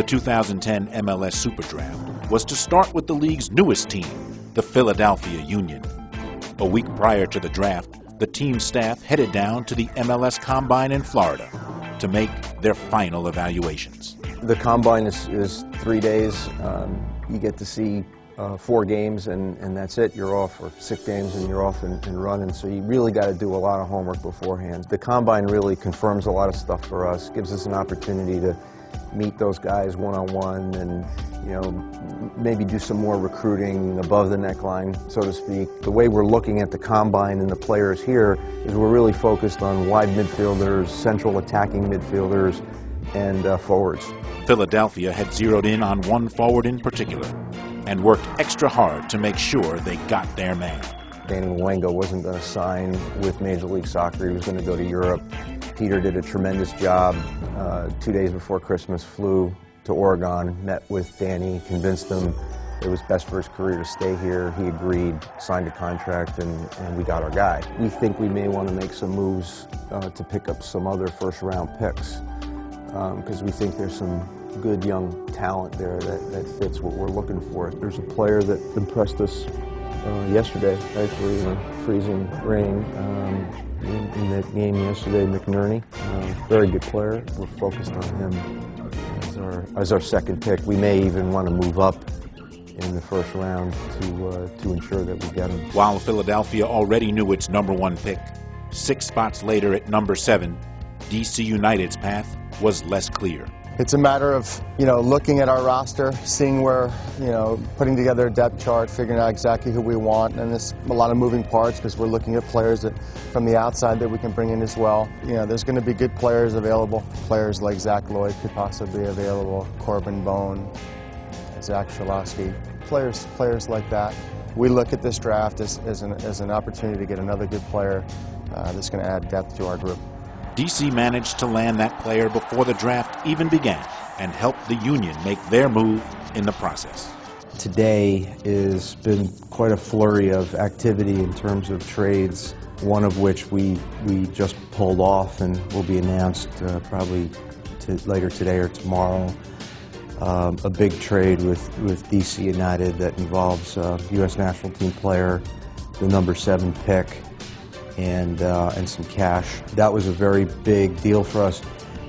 The 2010 MLS SuperDraft was to start with the league's newest team, the Philadelphia Union. A week prior to the draft, the team staff headed down to the MLS Combine in Florida to make their final evaluations. The Combine is 3 days. You get to see 4 games and that's it. You're off, or 6 games and you're off and running. So you really got to do a lot of homework beforehand. The Combine really confirms a lot of stuff for us, gives us an opportunity to meet those guys one-on-one and, you know, maybe do some more recruiting above the neckline, so to speak. The way we're looking at the Combine and the players here is we're really focused on wide midfielders, central attacking midfielders, and forwards. Philadelphia had zeroed in on one forward in particular and worked extra hard to make sure they got their man. Danny Mwengo wasn't going to sign with Major League Soccer. He was going to go to Europe. Peter did a tremendous job. 2 days before Christmas, flew to Oregon, met with Danny, convinced him it was best for his career to stay here. He agreed, signed a contract, and we got our guy. We think we may want to make some moves to pick up some other first-round picks because we think there's some good young talent there that fits what we're looking for. There's a player that impressed us yesterday, actually, in a freezing rain. In that game yesterday, McNerney, very good player. We're focused on him as our second pick. We may even want to move up in the first round to ensure that we get him. While Philadelphia already knew its #1 pick, 6 spots later at number 7, DC United's path was less clear. It's a matter of, looking at our roster, seeing where, putting together a depth chart, figuring out exactly who we want, and there's a lot of moving parts because we're looking at players from the outside that we can bring in as well. There's going to be good players available. Players like Zach Lloyd could possibly be available, Corbin Bone, Zach Shalowski, players like that. We look at this draft as an opportunity to get another good player that's going to add depth to our group. DC managed to land that player before the draft even began and helped the Union make their move in the process. Today has been quite a flurry of activity in terms of trades, one of which we just pulled off and will be announced probably later today or tomorrow. A big trade with DC United that involves U.S. national team player, the number 7 pick, and some cash. That was a very big deal for us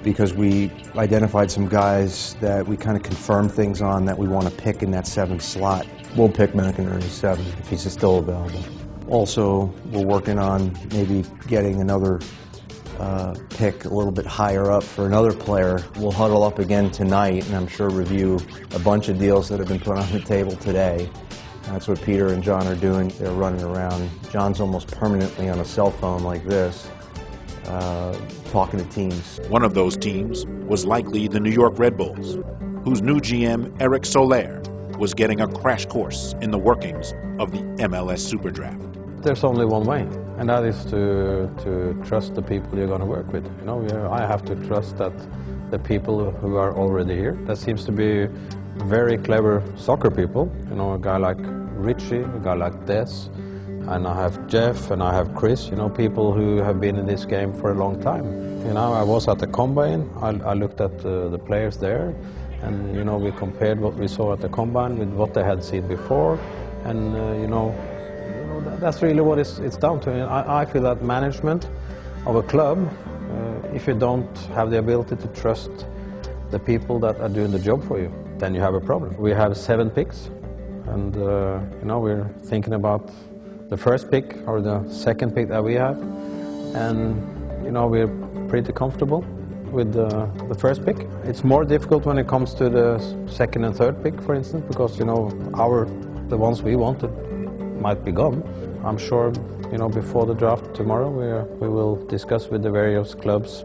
because we identified some guys that we kind of confirmed things on that we want to pick in that 7th slot. We'll pick McInerney 7 if he's still available. Also, we're working on maybe getting another pick a little bit higher up for another player. We'll huddle up again tonight and I'm sure review a bunch of deals that have been put on the table today. That's what Peter and John are doing. They're running around. John's almost permanently on a cell phone like this, talking to teams. One of those teams was likely the New York Red Bulls, whose new GM, Eric Soler, was getting a crash course in the workings of the MLS SuperDraft. There's only one way, and that is to trust the people you're going to work with. I have to trust that the people who are already here, that seems to be very clever soccer people, a guy like Richie, a guy like Des, and I have Jeff and I have Chris, people who have been in this game for a long time. I was at the Combine, I looked at the players there, and we compared what we saw at the Combine with what they had seen before, and that's really what it's down to. I feel that management of a club, if you don't have the ability to trust the people that are doing the job for you, then you have a problem. We have 7 picks, and we're thinking about the first pick or the second pick that we have, and we're pretty comfortable with the first pick. It's more difficult when it comes to the second and third pick, for instance, because the ones we wanted might be gone. I'm sure before the draft tomorrow we will discuss with the various clubs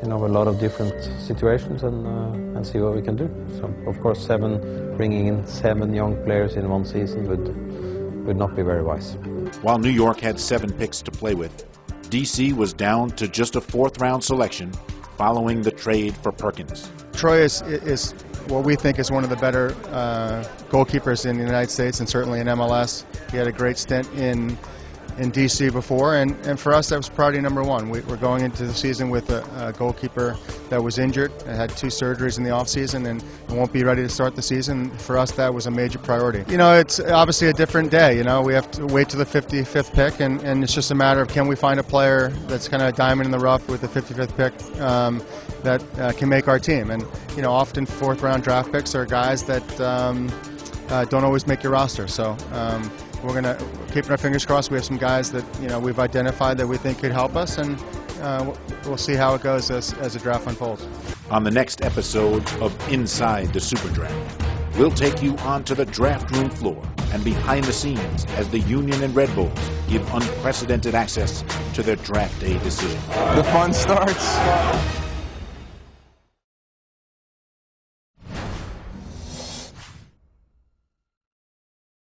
a lot of different situations and see what we can do. So, of course, bringing in 7 young players in one season would not be very wise. While New York had 7 picks to play with, DC was down to just a 4th-round selection following the trade for Perkins. Troy is what we think is one of the better goalkeepers in the United States and certainly in MLS. He had a great stint in in D.C. before, and for us that was priority number one. We're going into the season with a goalkeeper that was injured and had 2 surgeries in the offseason and won't be ready to start the season. For us, that was a major priority. You know, it's obviously a different day. You know, we have to wait to the 55th pick, and it's just a matter of can we find a player that's kind of a diamond in the rough with the 55th pick that can make our team. And, you know, often 4th-round draft picks are guys that don't always make your roster. So we're going to keep our fingers crossed. We have some guys that, you know, we've identified that we think could help us, and we'll see how it goes as the draft unfolds. On the next episode of Inside the SuperDraft, we'll take you onto the draft room floor and behind the scenes as the Union and Red Bulls give unprecedented access to their draft day decision. The fun starts.